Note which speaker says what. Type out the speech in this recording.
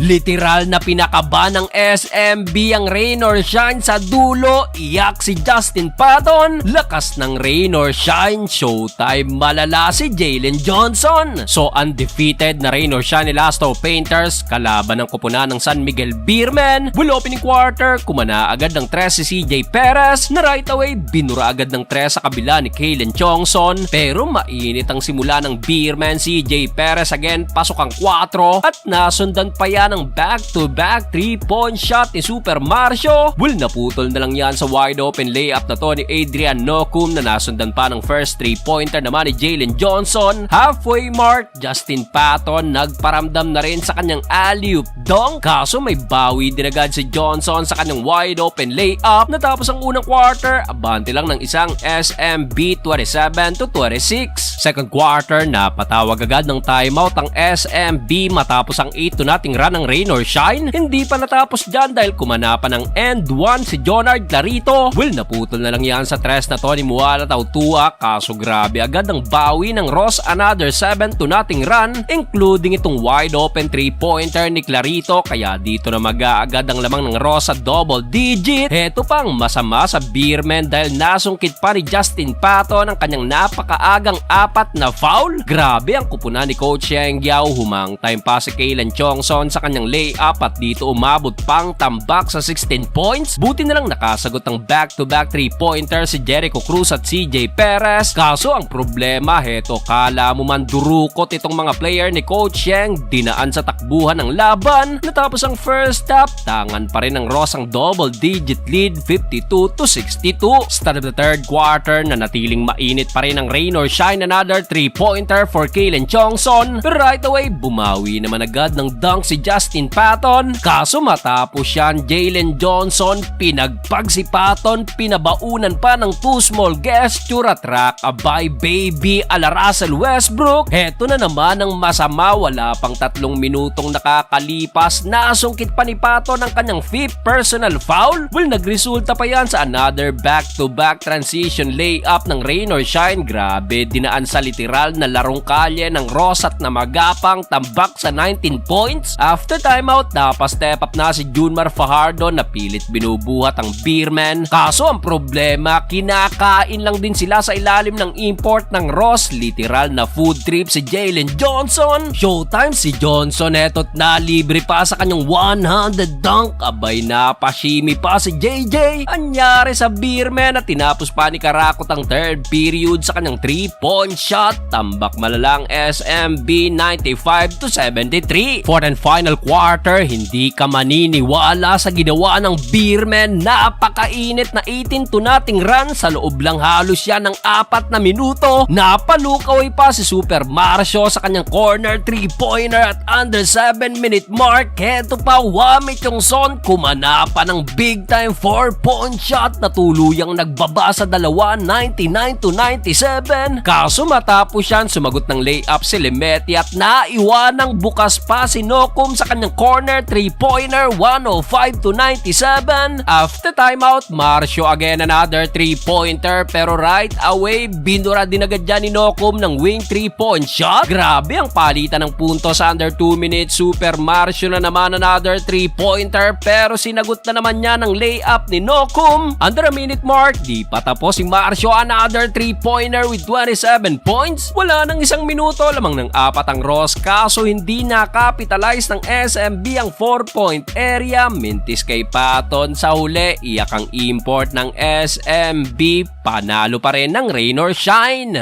Speaker 1: Literal na pinakaba ng SMB ang rain or shine sa dulo. Iyak si Justin Patton. Lakas ng rain or shine. Showtime malala si Jalen Johnson. So undefeated na rain or shine ni Lasto Painters kalaban ng kupunan ng San Miguel Beermen. Bull opening quarter, kumana agad ng 3 si CJ Perez na right away binura agad ng 3 sa kabila ni Kalen Chongson. Pero mainit ang simula ng Beermen. CJ Perez again pasok ang 4 at nasundan pa yan ng back-to-back 3-point shot ni Super Marcio. Well, naputol na lang yan sa wide open layup na to ni Adrian Nocum na nasundan pa ng first 3-pointer naman ni Jalen Johnson. Halfway mark, Justin Patton nagparamdam na rin sa kanyang alley-oop dunk. Kaso may bawi din agad si Johnson sa kanyang wide open layup. Natapos ang unang quarter, abante lang ng isang SMB 27-26. Second quarter, napatawag agad ng timeout ang SMB matapos ang 8-0 run ng rain or shine. Hindi pa natapos dyan dahil kumana pa ng end 1 si Jonard Clarito. Well, naputol na lang yan sa tres na to ni Muala Tautua. Kaso grabe agad ang bawi ng Ross, another 7-0 run including itong wide open 3-pointer ni Clarito. Kaya dito na mag-aagad ang lamang ng Ross sa double digit. Heto pang masama sa Beermen dahil nasungkit pa ni Justin Patton ang kanyang napakaagang 4 na foul. Grabe ang kupunan ni Coach Sheng Yao. Humang time pa si Kalen Chongson sa kanyang layup at dito umabot pang tambak sa 16 points. Buti na lang nakasagot ng back-to-back 3-pointer si Jericho Cruz at CJ Perez. Kaso ang problema, heto kala mo man durukot itong mga player ni Coach Sheng, dinaan sa takbuhan ng laban. Natapos ang first half, tangan pa rin ng Ross ang double-digit lead 52-62. Start of the third quarter, nanatiling mainit pa rin ang rain or shine, another 3-pointer for Kalen Chongson. Pero right away, bumawi naman agad ng dunk si Justin Patton. Kaso matapos yan, Jalen Johnson, pinagpag si Patton, pinabaunan pa ng 2 small gesture at rock-a-bye baby ala Russell Westbrook. Heto na naman ang masama, wala pang 3 minutong nakakalipas, nasungkit pa ni Patton ang kanyang 5th personal foul. Well, nagresulta pa yan sa another back-to-back transition layup ng rain or shine. Grabe, dinaan sa literal na larong kalye ng Ross at namagapang tambak sa 19 points. After timeout, napastep up na si Junmar Fajardo na pilit binubuhat ang Beermen. Kaso ang problema, kinakain lang din sila sa ilalim ng import ng Ross. Literal na food trip si Jalen Johnson. Showtime si Johnson, eto't na libre pa sa kanyang 100 dunk. Abay, napashimi pa si JJ. Anyari sa Beermen at tinapos pa ni Karakot ang third period sa kanyang 3-point shot. Tambak malalang SMB 95-73. Fourth and final quarter, hindi ka maniniwala sa ginawa ng Beermen. Napakainit na 18-0 run sa loob lang halos yan ng 4 na minuto. Napalukaway pa si Super Marcio sa kanyang corner 3-pointer at under 7-minute mark. Heto pa, Wame Chongson kumana pa ng big time 4-point shot na tuluyang nagbaba sa dalawa, 99-97. Kaso matapos yan, sumagot ng layup si Lemeti at naiwanang bukas pa si Nocum sa kanyang corner 3-pointer, 105-97. After timeout, Marcio again another 3-pointer pero right away binura din agad dyan ni Nocum ng wing 3-point shot. Grabe ang palitan ng puntos under 2 minutes. Super Marcio na naman another 3-pointer pero sinagot na naman niya ng layup ni Nocum. Under a minute mark, di pa tapos si Marcio, another 3-pointer with 27 points. Wala nang 1 minuto, lamang ng 4 ang Ross. Kaso hindi na-capitalize ng SMB ang 4-point area. Mintis kay Patton sa huli. Iyak ang import ng SMB. Panalo pa rin ng rain or shine.